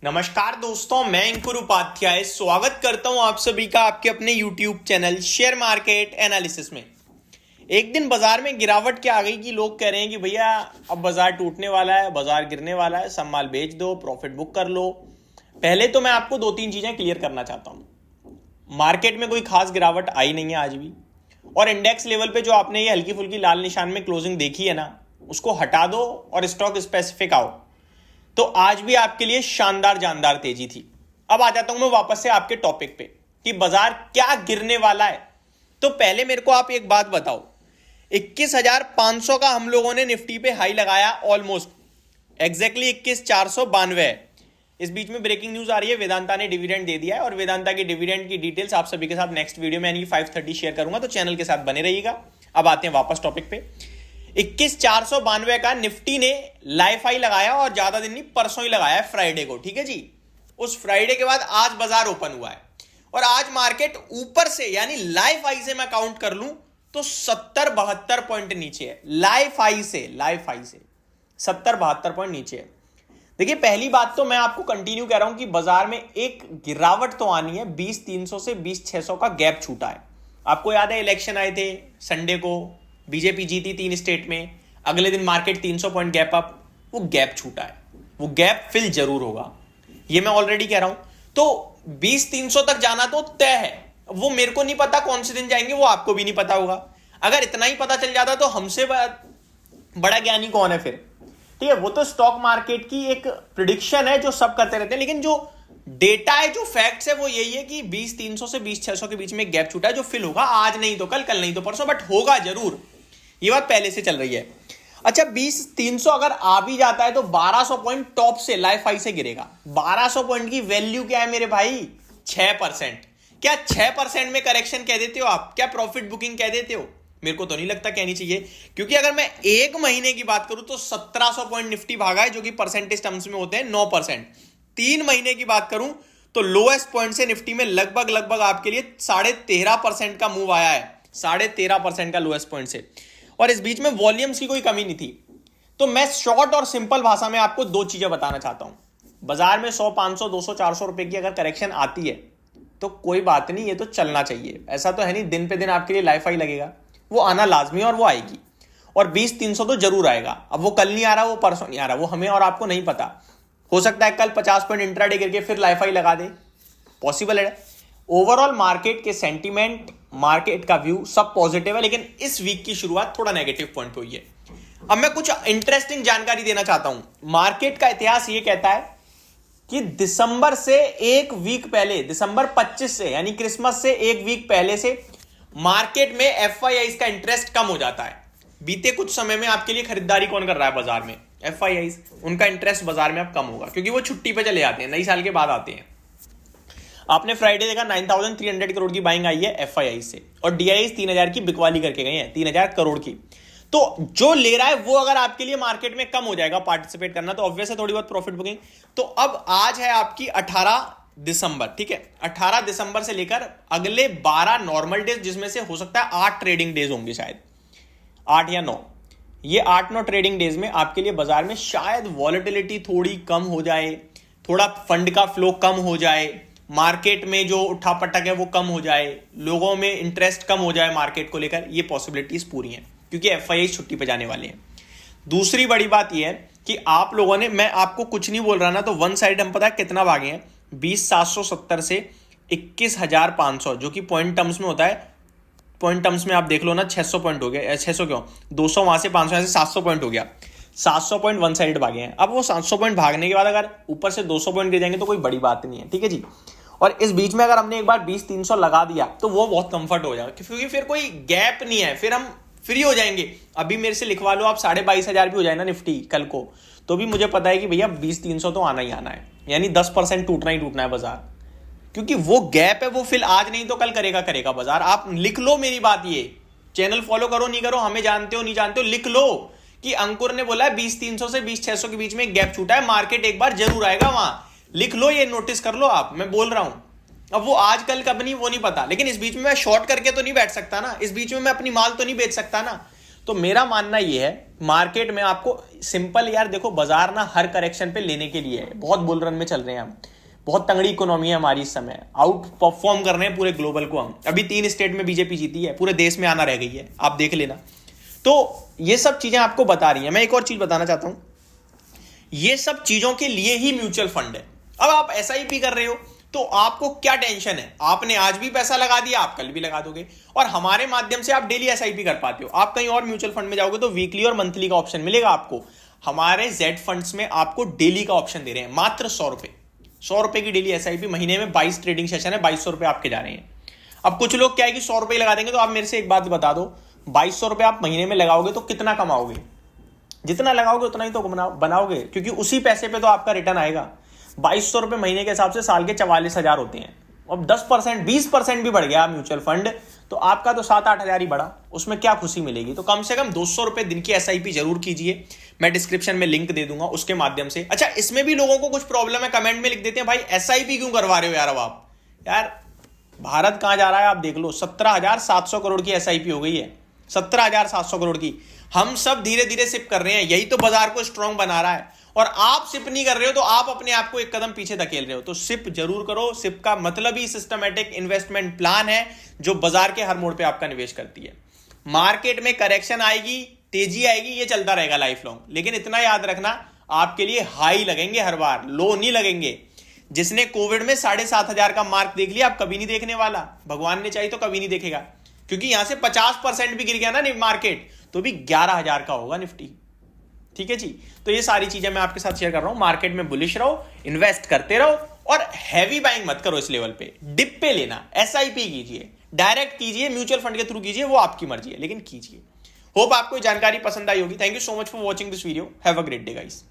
नमस्कार दोस्तों, मैं अंकुर उपाध्याय स्वागत करता हूं आप सभी का आपके अपने YouTube channel share market analysis में। एक दिन बाजार में गिरावट क्या आ गई कि लोग कह रहे हैं कि भैया अब बाजार टूटने वाला है, बाजार गिरने वाला है, सब माल बेच दो, प्रॉफिट बुक कर लो। पहले तो मैं आपको दो तीन चीजें क्लियर करना चाहता हूं। मार्केट में कोई खास गिरावट आई नहीं है आज भी, और इंडेक्स लेवल पे जो आपने ये हल्की फुल्की लाल निशान में क्लोजिंग देखी है ना, उसको हटा दो और स्टॉक स्पेसिफिक आओ, तो आज भी आपके लिए शानदार जानदार तेजी थी। अब आ जाता हूं मैं वापस से आपके टॉपिक पे कि बाजार क्या गिरने वाला है। तो पहले मेरे को आप एक बात बताओ, 21,500 का हम लोगों ने निफ्टी पे हाई लगाया, ऑलमोस्ट एग्जैक्टली 21,492 है। इस बीच में ब्रेकिंग न्यूज आ रही है, वेदांता ने डिविडेंड दे दिया है, और वेदांता की डिविडेंड की डिटेल्स आप सभी के साथ नेक्स्ट वीडियो में यानी 5:30 शेयर करूंगा, तो चैनल के साथ बने रहिएगा। अब आते हैं वापस टॉपिक पे। 21,492 का निफ्टी ने लाइफ हाई लगाया, और ज्यादा दिन नहीं, परसों ही लगाया है, फ्राइडे को। ठीक है जी। उस फ्राइडे के बाद आज बाजार ओपन हुआ है, और आज मार्केट ऊपर से यानी लाइफ हाई से मैं काउंट कर लूं तो 70-72 पॉइंट नीचे है। लाइफ हाई से 70-72 पॉइंट नीचे है। देखिए, पहली बात तो मैं आपको कंटिन्यू कह रहा हूं कि बाजार में एक गिरावट तो आनी है। 20,300 से 20,600 का गैप छूटा है। आपको याद है, इलेक्शन आए थे संडे को, बीजेपी जीती 3 स्टेट में, अगले दिन मार्केट 300 पॉइंट गैप अप, वो गैप छूटा है, वो गैप फिल जरूर होगा, ये मैं ऑलरेडी कह रहा हूं। तो 20,300 तक जाना तो तय है। वो मेरे को नहीं पता कौन से दिन जाएंगे, वो आपको भी नहीं पता होगा। अगर इतना ही पता चल जाता तो हमसे बड़ा ज्ञानी कौन है फिर। ठीक है, वो तो स्टॉक मार्केट की एक प्रिडिक्शन है जो सब करते रहते हैं, लेकिन जो डेटा है, जो फैक्ट्स है, वो यही है कि 20,300 से 20,600 के बीच में एक गैप छूटा है, जो फिल होगा। आज नहीं तो कल, कल नहीं तो परसों, बट होगा जरूर। ये बात पहले से चल रही है। अच्छा, 20,300 अगर आ भी जाता है तो 1200 पॉइंट टॉप से लाइफ हाई से गिरेगा। 1200 पॉइंट की वैल्यू क्या है मेरे भाई? 6%। क्या 6% में करेक्शन कह देते हो आप? क्या प्रॉफिट बुकिंग कह देते हो? मेरे को तो नहीं लगता कहनी चाहिए, क्योंकि अगर मैं एक महीने की बात करूं तो 1700 पॉइंट निफ्टी भागा है, जो कि परसेंटेज टर्म्स में होते हैं 9%। 3 महीने की बात करूं तो लोएस्ट पॉइंट से निफ्टी में लगभग आपके लिए 13.5% का मूव आया है। 13.5% का लोएस्ट पॉइंट से, और इस बीच में वॉल्यूम्स की कोई कमी नहीं थी। तो मैं शॉर्ट और सिंपल भाषा में आपको दो चीजें बताना चाहता हूं। बाजार में 100, 500, 200, 400 रुपए की अगर करेक्शन आती है तो कोई बात नहीं, ये तो चलना चाहिए। ऐसा तो है नहीं दिन पे दिन आपके लिए लाइफ हाई लगेगा, वो आना लाजमी है, और वो आएगी। और 20,300 तो जरूर आएगा। अब वो कल नहीं आ रहा, वो परसों नहीं आ रहा, वो हमें और आपको नहीं पता। हो सकता है कल 50 पॉइंट इंट्राडे करके फिर लाइफ हाई लगा दे, पॉसिबल है। ओवरऑल मार्केट के सेंटीमेंट, मार्केट का व्यू सब पॉजिटिव है, लेकिन इस वीक की शुरुआत थोड़ा नेगेटिव पॉइंट पे हुई है। अब मैं कुछ इंटरेस्टिंग जानकारी देना चाहता हूं। मार्केट का इतिहास ये कहता है कि दिसंबर से एक वीक पहले, दिसंबर 25 से यानी क्रिसमस से एक वीक पहले से मार्केट में एफआईआईज का इंटरेस्ट कम हो जाता है। बीते कुछ समय में आपके लिए खरीदारी कौन कर रहा है बाजार में? एफआईआईज। उनका इंटरेस्ट बाजार में अब कम होगा, क्योंकि वो छुट्टी पे चले जाते हैं, नई साल के बाद आते हैं। आपने फ्राइडे देखा 9,300 करोड़ की बाइंग आई है एफआईआई से, और डीआईआईज 3,000 की बिकवाली करके गए हैं, 3,000 करोड़ की। तो जो ले रहा है वो अगर आपके लिए मार्केट में कम हो जाएगा पार्टिसिपेट करना, तो ऑब्वियस है थोड़ी बहुत प्रॉफिट बुकिंग। तो अब आज है आपकी 18 दिसंबर, ठीक है। 18 दिसंबर से लेकर अगले 12 नॉर्मल डेज, जिसमें से हो सकता है 8 ट्रेडिंग डेज होंगे, शायद 8 या 9। ये 8-9 ट्रेडिंग डेज में आपके लिए बाजार में शायद वॉलेटिलिटी थोड़ी कम हो जाए, थोड़ा फंड का फ्लो कम हो जाए, मार्केट में जो उठापटक है वो कम हो जाए, लोगों में इंटरेस्ट कम हो जाए मार्केट को लेकर। ये पॉसिबिलिटीज पूरी हैं, क्योंकि एफआईआई छुट्टी पे जाने वाले हैं। दूसरी बड़ी बात यह है कि आप लोगों ने, मैं आपको कुछ नहीं बोल रहा ना, तो वन साइड हम पता है कितना भागे हैं, 20,770 से 21,500, जो कि पॉइंट टर्म्स में होता है। पॉइंट टर्म्स में आप देख लो ना, 600 पॉइंट हो गया। 600 क्यों, 200 वहां से, 500 यहां से, 700 पॉइंट हो गया। 700 पॉइंट वन साइड भागे हैं। अब वो 700 पॉइंट भागने के बाद अगर ऊपर से 200 पॉइंट गिर जाएंगे तो कोई बड़ी बात नहीं है, ठीक है जी। और इस बीच में अगर हमने एक बार 20,300 लगा दिया तो वो बहुत कंफर्ट हो जाएगा, क्योंकि फिर कोई गैप नहीं है, फिर हम फ्री हो जाएंगे। अभी मेरे से लिखवा लो आप 22,500 भी हो जाए ना निफ्टी कल को, तो भी मुझे पता है कि भैया 20,300 तो आना ही आना है, यानी 10% टूटना ही टूटना है बाजार, क्योंकि वो गैप है, वो फिल आज नहीं तो कल करेगा बाजार। आप लिख लो मेरी बात, ये चैनल फॉलो करो नहीं करो, हमें जानते हो नहीं जानते हो, लिख लो कि अंकुर ने बोला है 20,300 से 20,600 के बीच में एक गैप छूटा है, मार्केट एक बार जरूर आएगा वहां। लिख लो, ये नोटिस कर लो आप, मैं बोल रहा हूं। अब वो आज कल कब नहीं, वो नहीं पता, लेकिन इस बीच में मैं शॉर्ट करके तो नहीं बैठ सकता ना, इस बीच में मैं अपनी माल तो नहीं बेच सकता ना। तो मेरा मानना ये है, मार्केट में आपको सिंपल यार देखो, बाजार ना हर करेक्शन पे लेने के लिए है। बहुत बुल रन में चल रहे हैं हम, बहुत तंगड़ी इकोनॉमी है हमारी इस समय, आउट परफॉर्म कर रहे हैं पूरे ग्लोबल को हम। अभी 3 स्टेट में बीजेपी जीती है, पूरे देश में आना रह गई है, आप देख लेना। तो ये सब चीजें आपको बता रही हैं। मैं एक और चीज बताना चाहता हूं, ये सब चीजों के लिए ही म्यूचुअल फंड है। अब आप एसआईपी कर रहे हो तो आपको क्या टेंशन है, आपने आज भी पैसा लगा दिया, आप कल भी लगा दोगे, और हमारे माध्यम से आप डेली एसआईपी कर पाते हो। आप कहीं और म्यूचुअल फंड में जाओगे तो वीकली और मंथली का ऑप्शन मिलेगा आपको। हमारे जेड फंड्स में आपको डेली का ऑप्शन दे रहे हैं, मात्र 100 रुपए, 100 रुपए की डेली एसआईपी। महीने में 22 ट्रेडिंग सेशन है, 2200 रुपए आपके जा रहे हैं। अब कुछ लोग क्या है कि 100 रुपए लगा देंगे, तो आप मेरे से एक बात बता दो, 2200 रुपए आप महीने में लगाओगे तो कितना कमाओगे? जितना लगाओगे उतना ही तो बनाओगे, क्योंकि उसी पैसे पे तो आपका रिटर्न आएगा। 2200 रुपए महीने के हिसाब से साल के 44,000 होते हैं। अब 10% 20% भी बढ़ गया म्यूचुअल फंड तो आपका तो 7-8 हजार ही बढ़ा, उसमें क्या खुशी मिलेगी? तो कम से कम 200 रुपए दिन की एसआईपी जरूर कीजिए। मैं डिस्क्रिप्शन में लिंक दे दूंगा, उसके माध्यम से। अच्छा, इसमें भी लोगों को कुछ प्रॉब्लम है, कमेंट में लिख देते हैं भाई एसआईपी क्यों करवा रहे हो यार? अब आप यार भारत कहां जा रहा है आप देख लो, 17,700 करोड़ की एसआईपी हो गई है, 17,700 करोड़ की। हम सब धीरे धीरे सिप कर रहे हैं, यही तो बाजार को स्ट्रांग बना रहा है। और आप सिप नहीं कर रहे हो तो आप अपने आप को एक कदम पीछे धकेल रहे हो। तो सिप जरूर करो। सिप का मतलब ही सिस्टमैटिक इन्वेस्टमेंट प्लान है, जो बाजार के हर मोड़ पे आपका निवेश करती है। मार्केट में करेक्शन आएगी, तेजी आएगी, ये चलता रहेगा लाइफ लॉन्ग, लेकिन इतना याद रखना, आपके लिए हाई लगेंगे हर बार, लो नहीं लगेंगे। जिसने कोविड में 7,500 का मार्क देख लिया, अब कभी नहीं देखने वाला, भगवान ने चाहिए तो कभी नहीं देखेगा, क्योंकि यहां से 50% भी गिर गया ना मार्केट तो भी 11,000 का होगा निफ्टी। ठीक है जी, तो ये सारी चीजें मैं आपके साथ शेयर कर रहा हूं। मार्केट में बुलिश रहो, इन्वेस्ट करते रहो, और हैवी बाइंग मत करो इस लेवल पे। डिप पे लेना, एसआईपी कीजिए, डायरेक्ट कीजिए, म्यूचुअल फंड के थ्रू कीजिए, वो आपकी मर्जी है, लेकिन कीजिए। होप आपको जानकारी पसंद आई होगी। Thank you so much for watching this video. Have a great day guys.